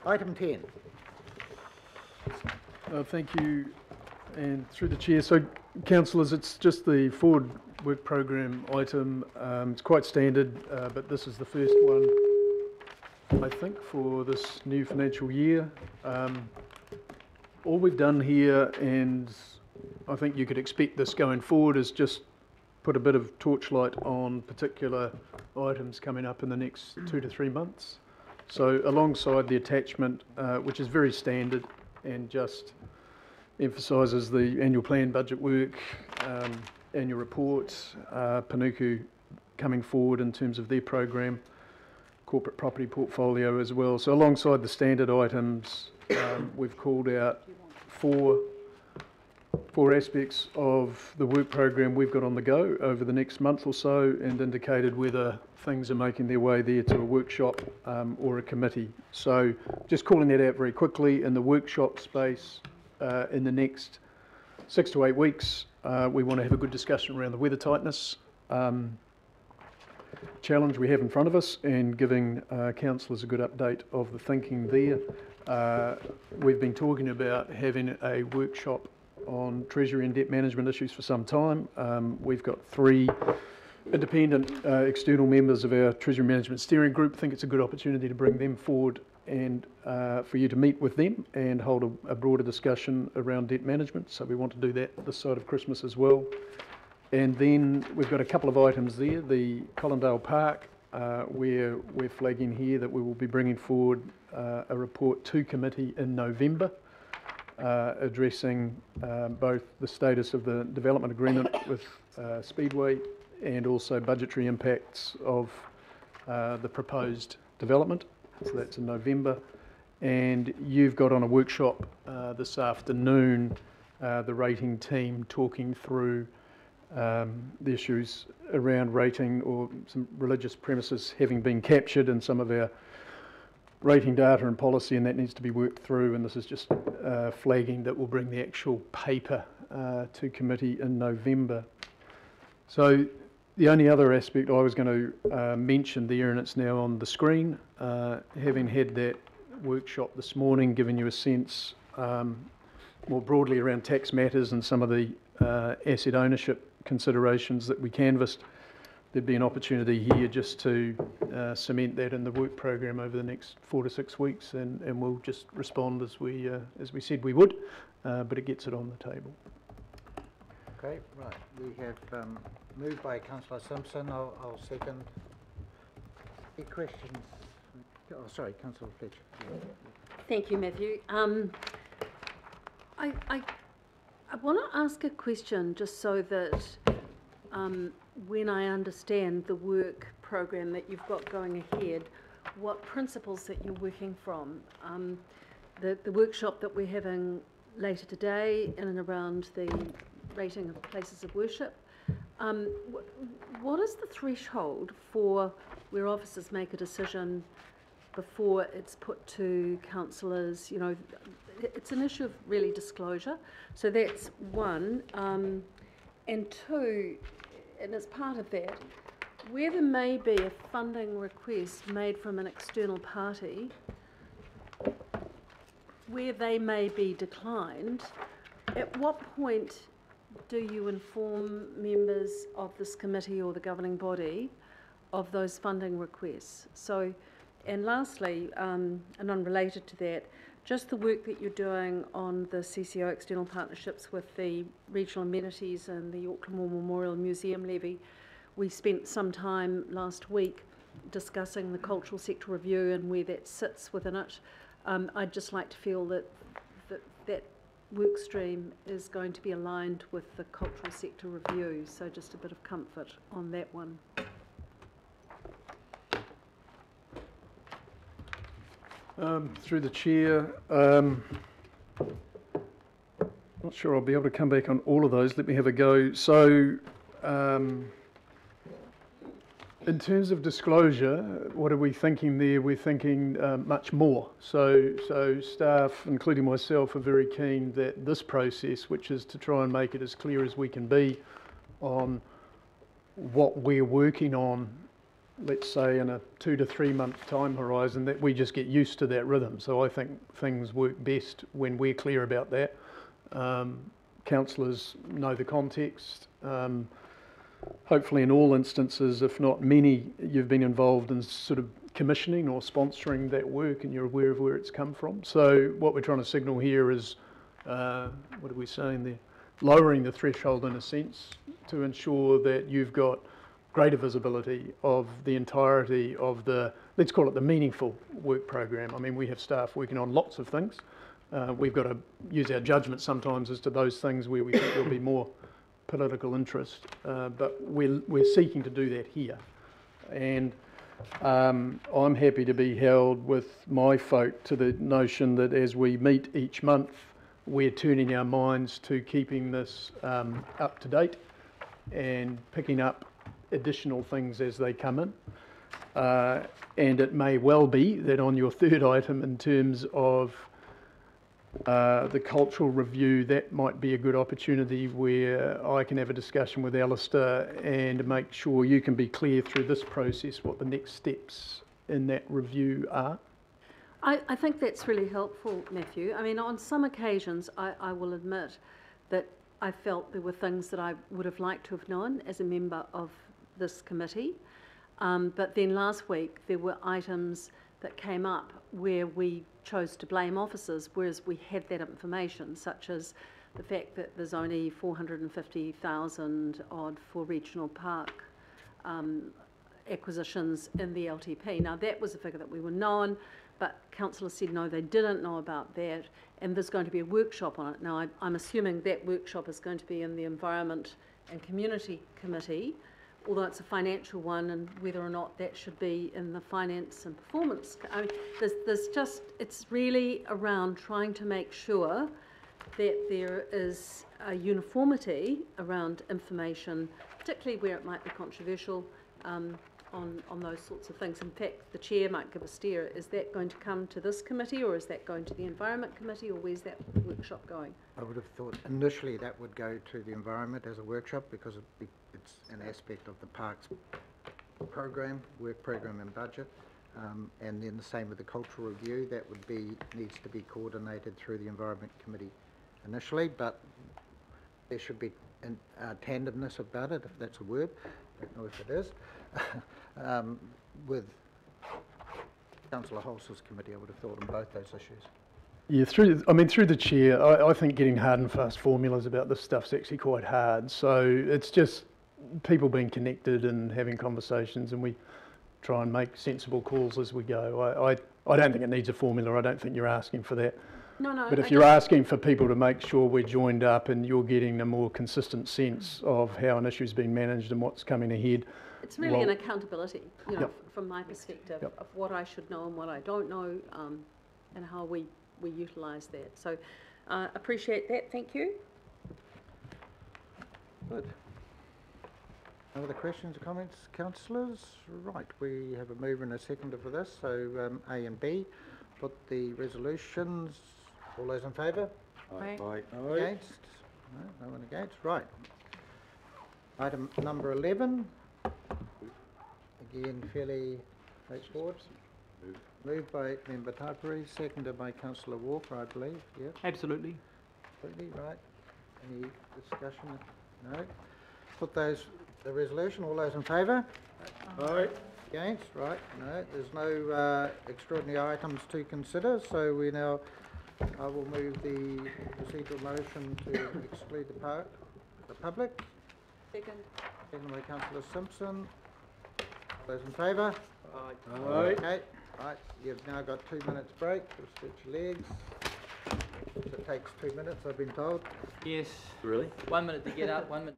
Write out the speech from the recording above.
Item 10. Thank you, and through the chair. So, councillors, it's just the forward work program item. It's quite standard, but this is the first one, I think, for this new financial year. All we've done here, and I think you could expect this going forward, is just put a bit of torchlight on particular items coming up in the next 2 to 3 months. So alongside the attachment, which is very standard and just emphasises the annual plan budget work, annual reports, Panuku coming forward in terms of their program, corporate property portfolio as well. So alongside the standard items, we've called out four aspects of the work program we've got on the go over the next month or so, and indicated whether things are making their way there to a workshop or a committee. So just calling that out very quickly. In the workshop space, in the next 6 to 8 weeks, we want to have a good discussion around the weather tightness challenge we have in front of us, and giving councillors a good update of the thinking there. We've been talking about having a workshop on treasury and debt management issues for some time. We've got 3 independent external members of our treasury management steering group. I think it's a good opportunity to bring them forward and for you to meet with them and hold a broader discussion around debt management. So we want to do that this side of Christmas as well. And then we've got a couple of items there. The Collindale Park, where we're flagging here that we will be bringing forward a report to committee in November, addressing both the status of the development agreement with Speedway and also budgetary impacts of the proposed development. So that's in November. And you've got on a workshop this afternoon the rating team talking through the issues around rating, or some religious premises having been captured in some of our rating data and policy, and that needs to be worked through. And this is just flagging that we'll bring the actual paper to committee in November. So the only other aspect I was going to mention there, and it's now on the screen, having had that workshop this morning, giving you a sense more broadly around tax matters and some of the asset ownership considerations that we canvassed, there'd be an opportunity here just to cement that in the work program over the next 4 to 6 weeks, and we'll just respond as we said we would, but it gets it on the table. Okay, right. We have moved by Councillor Simpson. I'll second. Any questions? Oh, sorry, Councillor Fletcher. Thank you, Matthew. I want to ask a question, just so that when I understand the work program that you've got going ahead, what principles that you're working from. The workshop that we're having later today in and around the rating of places of worship, what is the threshold for where officers make a decision before it's put to councillors? You know, it's an issue of really disclosure. So that's one. And two, and as part of that, where there may be a funding request made from an external party, where they may be declined, at what point do you inform members of this committee or the governing body of those funding requests? So, and lastly, and unrelated to that, just the work that you're doing on the CCO external partnerships with the regional amenities and the Auckland War Memorial Museum levy. We spent some time last week discussing the cultural sector review and where that sits within it. I'd just like to feel that that work stream is going to be aligned with the cultural sector review, so just a bit of comfort on that one. Through the chair, not sure I'll be able to come back on all of those. Let me have a go. So, in terms of disclosure, what are we thinking there? We're thinking much more. So staff, including myself, are very keen that this process, which is to try and make it as clear as we can be on what we're working on let's say in a 2 to 3 month time horizon, that we just get used to that rhythm. So I think things work best when we're clear about that. Councillors know the context. Hopefully in all instances, if not many, you've been involved in sort of commissioning or sponsoring that work and you're aware of where it's come from. So what we're trying to signal here is, what are we saying there? Lowering the threshold in a sense to ensure that you've got greater visibility of the entirety of the, let's call it the meaningful work program. I mean, we have staff working on lots of things. We've got to use our judgment sometimes as to those things where we think there'll be more political interest, but we're seeking to do that here. And I'm happy to be held with my folk to the notion that as we meet each month, we're turning our minds to keeping this up to date and picking up additional things as they come in. And it may well be that on your third item in terms of the cultural review, that might be a good opportunity where I can have a discussion with Alistair and make sure you can be clear through this process what the next steps in that review are. I think that's really helpful, Matthew. I mean, on some occasions, I will admit that I felt there were things that I would have liked to have known as a member of this committee. But then last week, there were items that came up where we chose to blame officers, whereas we had that information, such as the fact that there's only 450,000 odd for regional park acquisitions in the LTP. Now, that was a figure that we were known, but councillors said no, they didn't know about that, and there's going to be a workshop on it. Now, I'm assuming that workshop is going to be in the Environment and Community Committee, although it's a financial one, and whether or not that should be in the Finance and Performance. I mean, there's just, it's really around trying to make sure that there is a uniformity around information, particularly where it might be controversial, on those sorts of things. In fact, the chair might give a steer. Is that going to come to this committee, or is that going to the Environment Committee, or where's that workshop going? I would have thought initially that would go to the Environment as a workshop because it's an aspect of the Parks program, work program and budget. And then the same with the cultural review, that would needs to be coordinated through the Environment Committee initially, but there should be tandemness about it, if that's a word. I don't know if it is. With Councillor Hols's committee, I would have thought on both those issues. Yeah, through the chair, I think getting hard and fast formulas about this stuff's actually quite hard. So it's just people being connected and having conversations, and we try and make sensible calls as we go. I don't think it needs a formula. I don't think you're asking for that. No. But if you're asking for people to make sure we're joined up and you're getting a more consistent sense of how an issue's been managed and what's coming ahead. It's really an accountability, you know, Yep. from my perspective, Yep. of what I should know and what I don't know, and how we utilise that. So appreciate that, thank you. Good. No other questions or comments, councillors? Right, we have a mover and a seconder for this, so A and B. Put the resolutions. All those in favour? Aye. Against? No one against. Right. Item number 11. Again, fairly straightforward. Moved by Member Taipuri, seconded by Councillor Walker, I believe. Yeah. Absolutely. Completely right. Any discussion? No. Put the resolution. All those in favour? Aye. Against? Right. No. There's no extraordinary items to consider, so I will move the procedural motion to exclude the public. Second. Seconded by Councillor Simpson. Those in favour? Aye. Okay. Right. You've now got 2 minutes break to stretch your legs. It takes 2 minutes, I've been told. Yes. Really? 1 minute to get up, 1 minute.